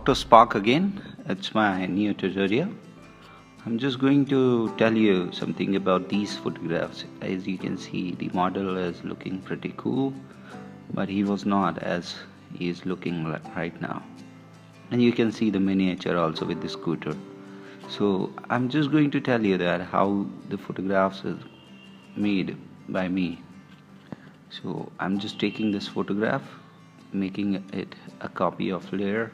Dr. Spark again. It's my new tutorial. I'm just going to tell you something about these photographs. As you can see, the model is looking pretty cool, but he was not as he is looking right now. And you can see the miniature also with the scooter. So I'm just going to tell you that how the photographs is made by me. So I'm just taking this photograph, making it a copy of layer,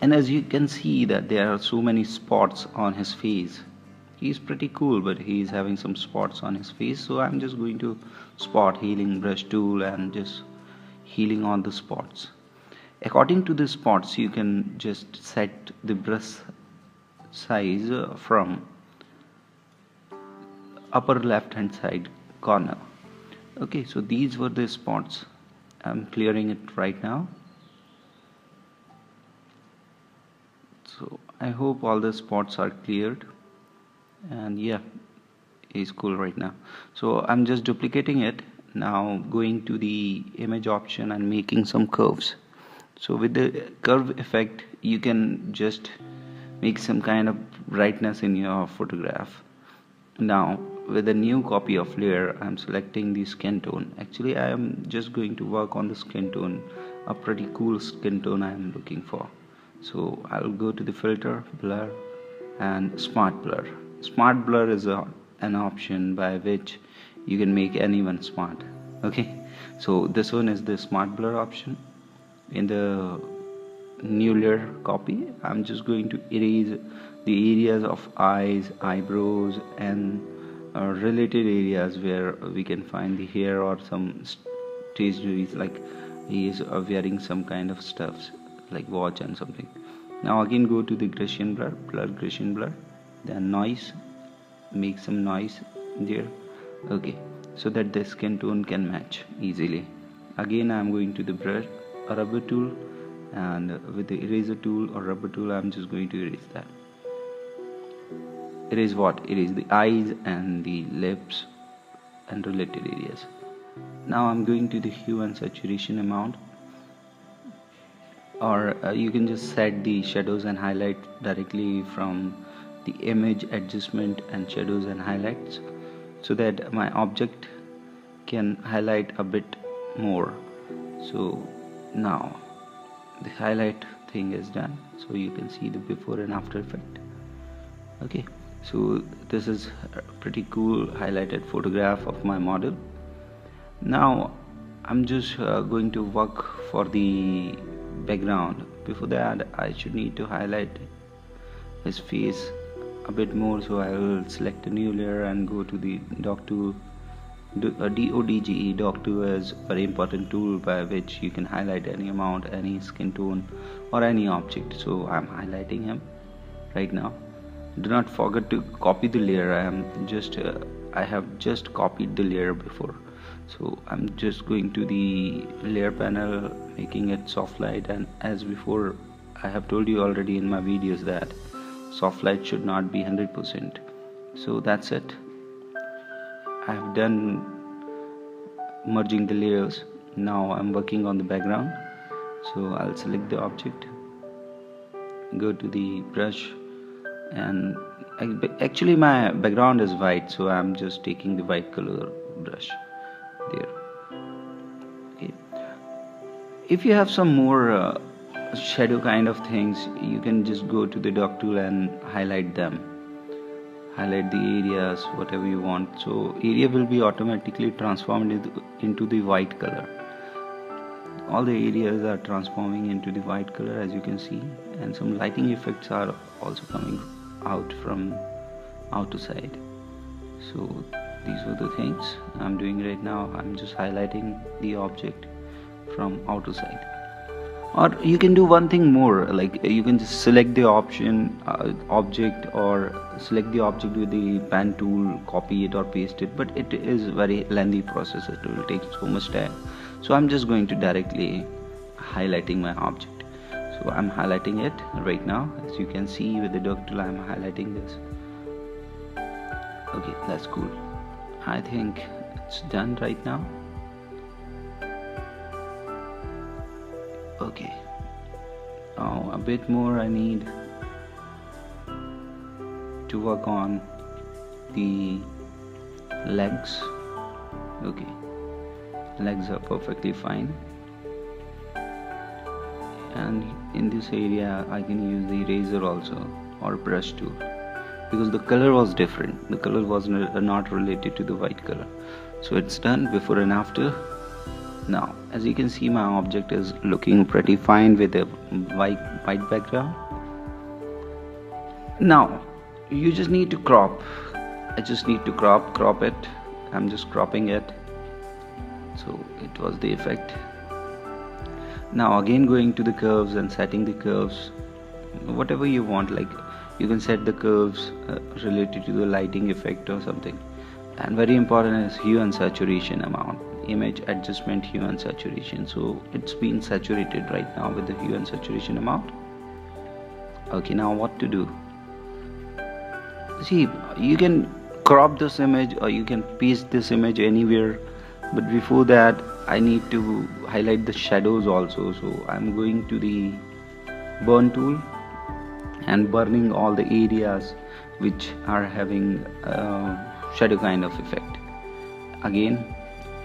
and as you can see that there are so many spots on his face. He's pretty cool, but he's having some spots on his face, so I'm just going to spot healing brush tool and just healing on the spots. According to the spots, you can just set the brush size from upper left hand side corner. Okay, so these were the spots. I'm clearing it right now. So I hope all the spots are cleared, and yeah, it's cool right now. So I'm just duplicating it now, going to the image option and making some curves. So with the curve effect, you can just make some kind of brightness in your photograph. Now with a new copy of layer, I'm selecting the skin tone. Actually, I am just going to work on the skin tone, a pretty cool skin tone I am looking for. So I'll go to the filter, blur, and smart blur. Smart blur is an option by which you can make anyone smart. Okay, so this one is the smart blur option. In the new layer copy, I'm just going to erase the areas of eyes, eyebrows, and related areas where we can find the hair or some stationaries, like he is wearing some kind of stuffs like watch and something. Now again go to the Gaussian blur, Gaussian blur, then noise, make some noise there. Okay, so that the skin tone can match easily. Again I'm going to the brush, rubber tool, and with the eraser tool or rubber tool I'm just going to erase that. Erase what? Erase the eyes and the lips and related areas. Now I'm going to the hue and saturation amount, or you can just set the shadows and highlight directly from the image adjustment and shadows and highlights, so that my object can highlight a bit more. So now the highlight thing is done, so you can see the before and after effect. Okay, so this is a pretty cool highlighted photograph of my model. Now I'm just going to work for the background. Before that, I should need to highlight his face a bit more, so I will select a new layer and go to the dog tool. DODGE, dog tool is a very important tool by which you can highlight any amount, any skin tone, or any object. So I'm highlighting him right now. Do not forget to copy the layer. I have just copied the layer before, so I'm just going to the layer panel, making it soft light, and as before I have told you already in my videos that soft light should not be 100%. So that's it. I have done merging the layers. Now I'm working on the background, so I'll select the object, go to the brush, and actually my background is white, so I'm just taking the white color brush there. Okay, if you have some more shadow kind of things, you can just go to the dog tool and highlight them, highlight the areas whatever you want. So area will be automatically transformed into the white color. All the areas are transforming into the white color, as you can see, and some lighting effects are also coming out from outer side. So these were the things I'm doing right now. I'm just highlighting the object from outer side. Or you can do one thing more, like you can just select the option object, or select the object with the pen tool, copy it or paste it, but it is very lengthy process. It will take so much time. So I'm just going to directly highlighting my object. So I'm highlighting it right now. As you can see with the dog tool, I'm highlighting this. Okay, that's cool. I think it's done right now. Okay, Now a bit more I need to work on the legs. Okay, legs are perfectly fine, and in this area I can use the eraser also or brush tool, because the color was different. The color was not related to the white color. So it's done, before and after. Now as you can see, my object is looking pretty fine with a white background. Now you just need to crop. I just need to crop it. I'm just cropping it. So it was the effect. Now again going to the curves and setting the curves whatever you want, like you can set the curves related to the lighting effect or something. And very important is hue and saturation amount, image adjustment, hue and saturation. So it's been saturated right now with the hue and saturation amount. Okay, now what to do? See, you can crop this image or you can paste this image anywhere, but before that I need to highlight the shadows also. So I'm going to the burn tool and burning all the areas which are having shadow kind of effect again.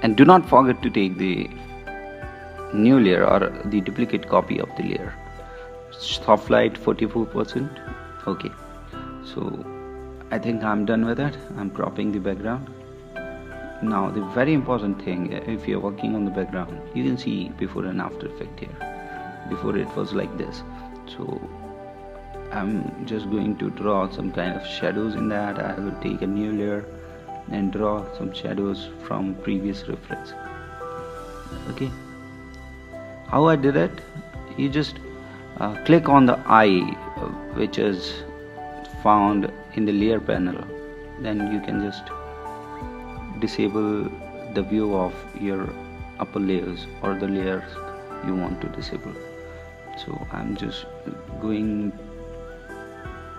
And do not forget to take the new layer or the duplicate copy of the layer. Soft light 44%. Okay, so I think I'm done with it. I'm cropping the background. Now the very important thing, if you're working on the background, you can see before and after effect here. Before it was like this. So I'm just going to draw some kind of shadows in that. I will take a new layer and draw some shadows from previous reference. Okay, how I did it, you just click on the eye which is found in the layer panel, then you can just disable the view of your upper layers or the layers you want to disable. So I'm just going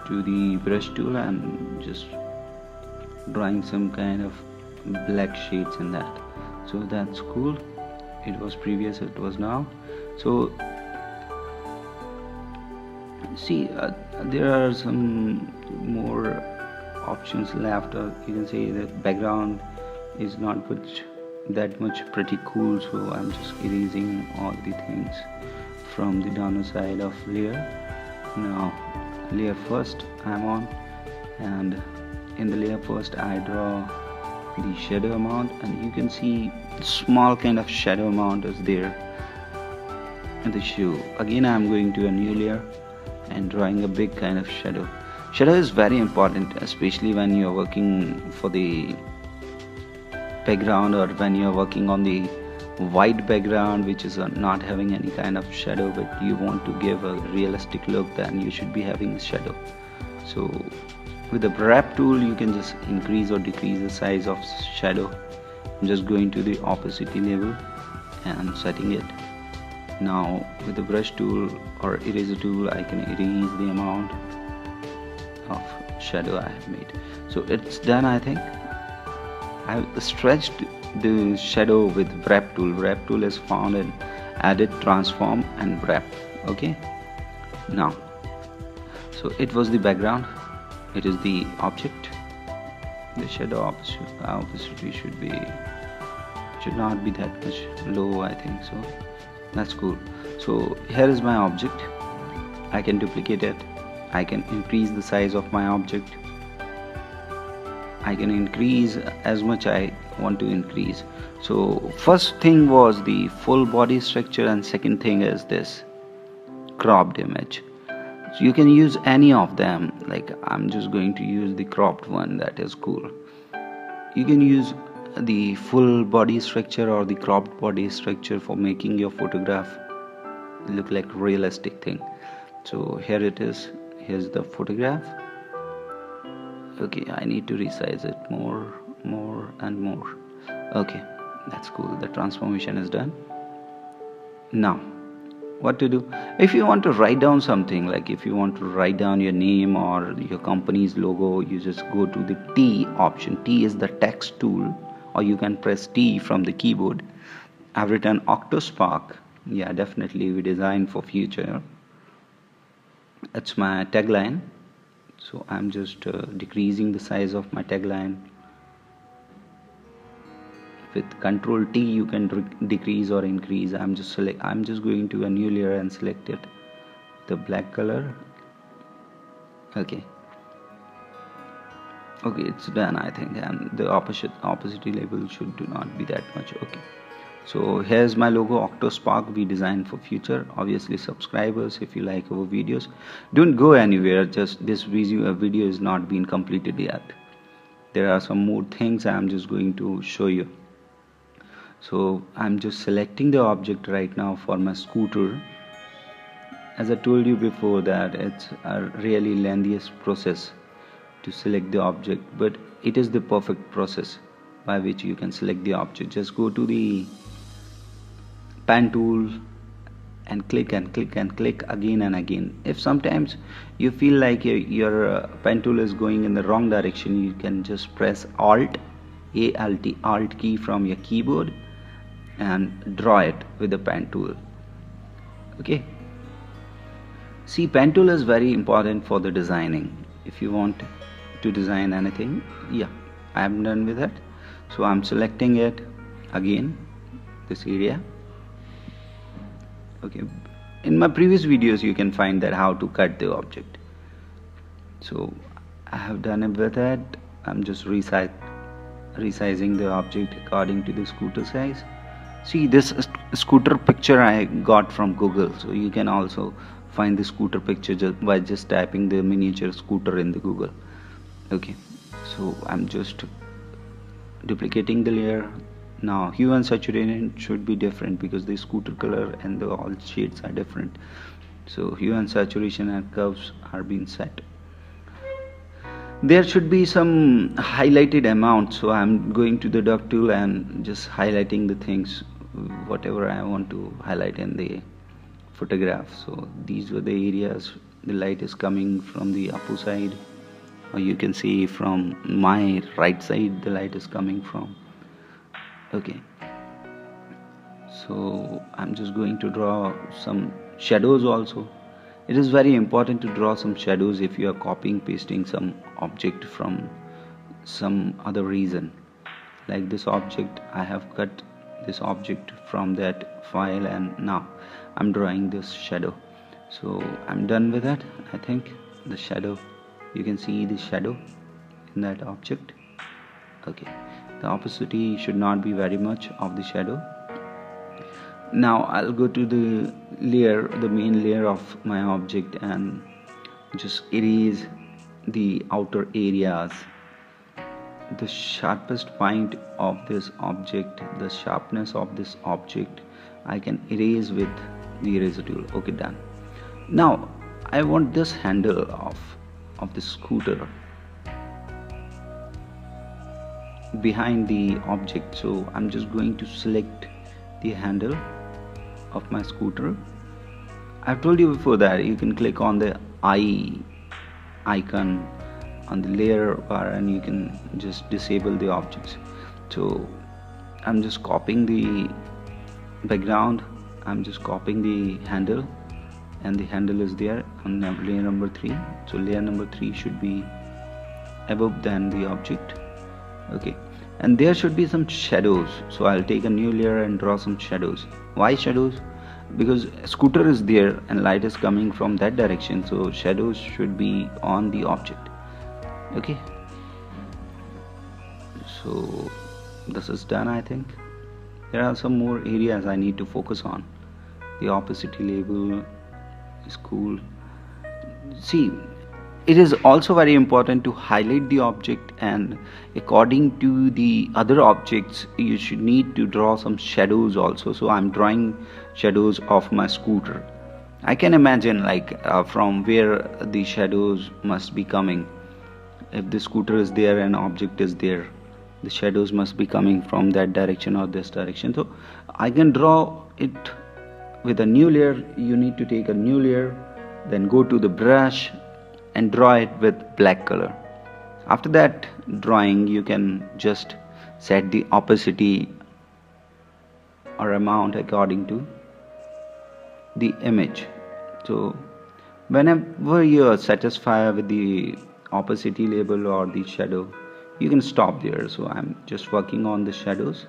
to the brush tool and just drawing some kind of black shades in that. So that's cool. It was previous, it was now. So see, there are some more options left. You can see that background is not that much pretty cool, so I'm just erasing all the things from the down side of layer. Now layer first I'm on, and in the layer first I draw the shadow amount, and you can see small kind of shadow amount is there in the shoe. Again I'm going to a new layer and drawing a big kind of shadow. Shadow is very important, especially when you're working for the background or when you're working on the white background which is not having any kind of shadow, but you want to give a realistic look, then you should be having shadow. So with the wrap tool you can just increase or decrease the size of shadow. I'm just going to the opacity level and setting it. Now with the brush tool or eraser tool I can erase the amount of shadow I have made. So it's done. I think I have stretched the shadow with wrap tool. Wrap tool is found in edit, transform and wrap. Okay, now so it was the background, it is the object. The shadow opacity should not be that much low, I think so. That's cool. So here is my object. I can duplicate it. I can increase the size of my object. I can increase as much I want to increase. So first thing was the full body structure, and second thing is this cropped image. So you can use any of them, like I'm just going to use the cropped one, that is cool. You can use the full body structure or the cropped body structure for making your photograph look like realistic thing. So here it is, here's the photograph. Okay, I need to resize it more and more. Okay, that's cool. The transformation is done. Now what to do? If you want to write down something, like if you want to write down your name or your company's logo, you just go to the T option. T is the text tool, or you can press T from the keyboard. I've written Octospark. Yeah, definitely we design for future. it's my tagline. So I'm just decreasing the size of my tagline. With Control T you can decrease or increase. I'm just going to a new layer and select it, the black color. Okay, it's done, I think, and the opacity level should do not be that much. Okay, so here's my logo, Octospark, we designed for future. Obviously, subscribers, if you like our videos, don't go anywhere. Just this video is not been completed yet. There are some more things I'm just going to show you. So I'm just selecting the object right now for my scooter. As I told you before that it's a really lengthiest process to select the object, but it is the perfect process by which you can select the object. Just go to the pen tool and click and click and click again and again. If sometimes you feel like your pen tool is going in the wrong direction, you can just press Alt key from your keyboard and draw it with the pen tool. Okay, see, pen tool is very important for the designing. If you want to design anything, yeah, I am done with it. So I'm selecting it again, this area. Okay, in my previous videos you can find that how to cut the object. So I have done it with it. I'm just resizing the object according to the scooter size. See, this scooter picture I got from Google, so you can also find the scooter picture by just typing the miniature scooter in the Google. Okay, so I'm just duplicating the layer. Now hue and saturation should be different because the scooter color and all shades are different. So hue and saturation and curves are being set. There should be some highlighted amount, so I'm going to the dot tool and just highlighting the things whatever I want to highlight in the photograph. So these were the areas the light is coming from the upper side, or you can see from my right side the light is coming from. Okay, so I'm just going to draw some shadows also. It is very important to draw some shadows if you are copying pasting some object from some other reason. Like this object, I have cut this object from that file and now I'm drawing this shadow. So I'm done with that. I think the shadow, you can see the shadow in that object. Okay, the opacity should not be very much of the shadow. Now I'll go to the layer, the main layer of my object, and just erase the outer areas. The sharpest point of this object, the sharpness of this object, I can erase with the eraser tool. Okay, done. Now I want this handle of the scooter behind the object, so I'm just going to select the handle of my scooter. I've told you before that you can click on the eye icon on the layer bar and you can just disable the objects. So I'm just copying the background, I'm just copying the handle, and the handle is there on layer number 3. So layer number 3 should be above than the object. Okay, and there should be some shadows, so I'll take a new layer and draw some shadows. Why shadows? Because scooter is there and light is coming from that direction, so shadows should be on the object. Okay, so this is done. I think there are some more areas I need to focus on. The opacity level is cool. See, it is also very important to highlight the object, and according to the other objects you should need to draw some shadows also. So I'm drawing shadows of my scooter. I can imagine like from where the shadows must be coming. If the scooter is there and object is there, the shadows must be coming from that direction or this direction. So I can draw it with a new layer. You need to take a new layer, then go to the brush and draw it with black color. After that drawing, you can just set the opacity or amount according to the image. So Whenever you're satisfied with the opacity label or the shadow, you can stop there. So I'm just working on the shadows.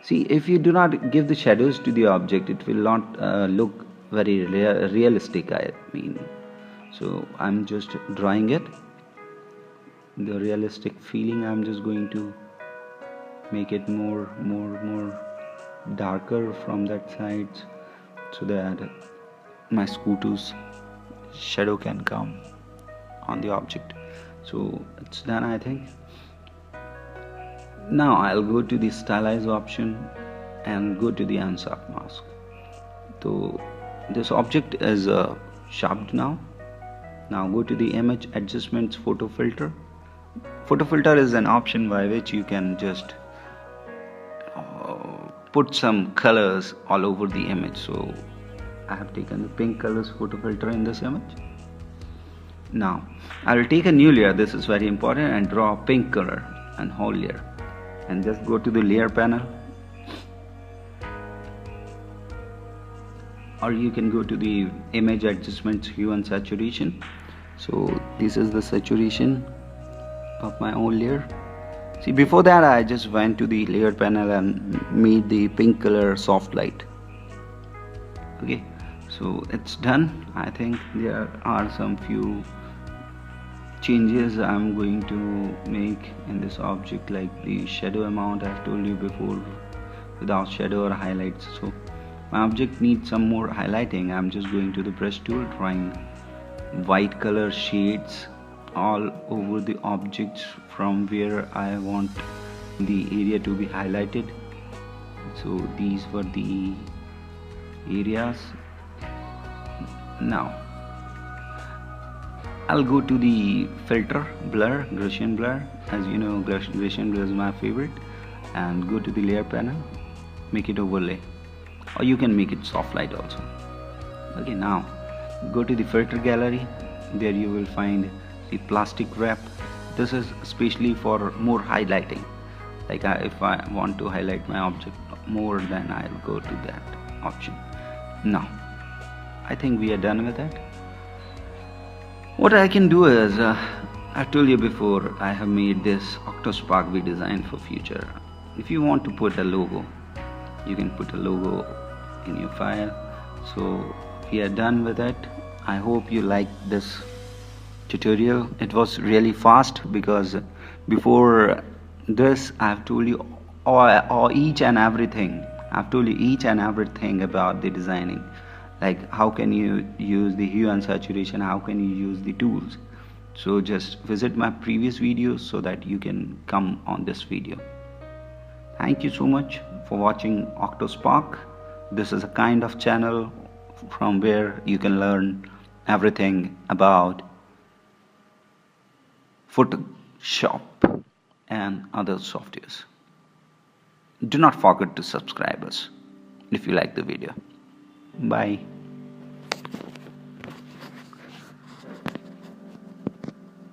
See, if you do not give the shadows to the object, it will not look very realistic, I mean. So I'm just drawing it, the realistic feeling. I'm just going to make it more darker from that side, so that my scooter's shadow can come on the object. So it's done, I think. Now I'll go to the stylize option and go to the unsharp mask. So this object is sharpened now. Now go to the image adjustments photo filter. Photo filter is an option by which you can just put some colors all over the image. So I have taken the pink colors photo filter in this image. Now I will take a new layer, this is very important, and draw a pink color and whole layer, and just go to the layer panel, or you can go to the image adjustments hue and saturation. So this is the saturation of my own layer. See, before that I just went to the layer panel and made the pink color soft light. Okay, so it's done. I think there are some few changes I'm going to make in this object, like the shadow amount I've told you before, without shadow or highlights. So my object needs some more highlighting. I'm just going to the brush tool, drawing white color shades all over the objects from where I want the area to be highlighted. So these were the areas. Now I'll go to the filter, blur, Gaussian blur. As you know, Gaussian blur is my favorite. And go to the layer panel, make it overlay, or you can make it soft light also. Okay, now go to the filter gallery. There you will find the plastic wrap. This is especially for more highlighting. Like if I want to highlight my object more, then I'll go to that option. Now I think we are done with that. What I can do is, I told you before, I have made this Octospark we designed for future. If you want to put a logo, you can put a logo in your file. So we are done with it. I hope you liked this tutorial. It was really fast because before this I've told you each and everything. I've told you each and everything about the designing, like how can you use the hue and saturation, how can you use the tools. So just visit my previous videos so that you can come on this video. Thank you so much for watching Octospark. This is a kind of channel from where you can learn everything about Photoshop and other softwares. Do not forget to subscribe us if you like the video. Bye.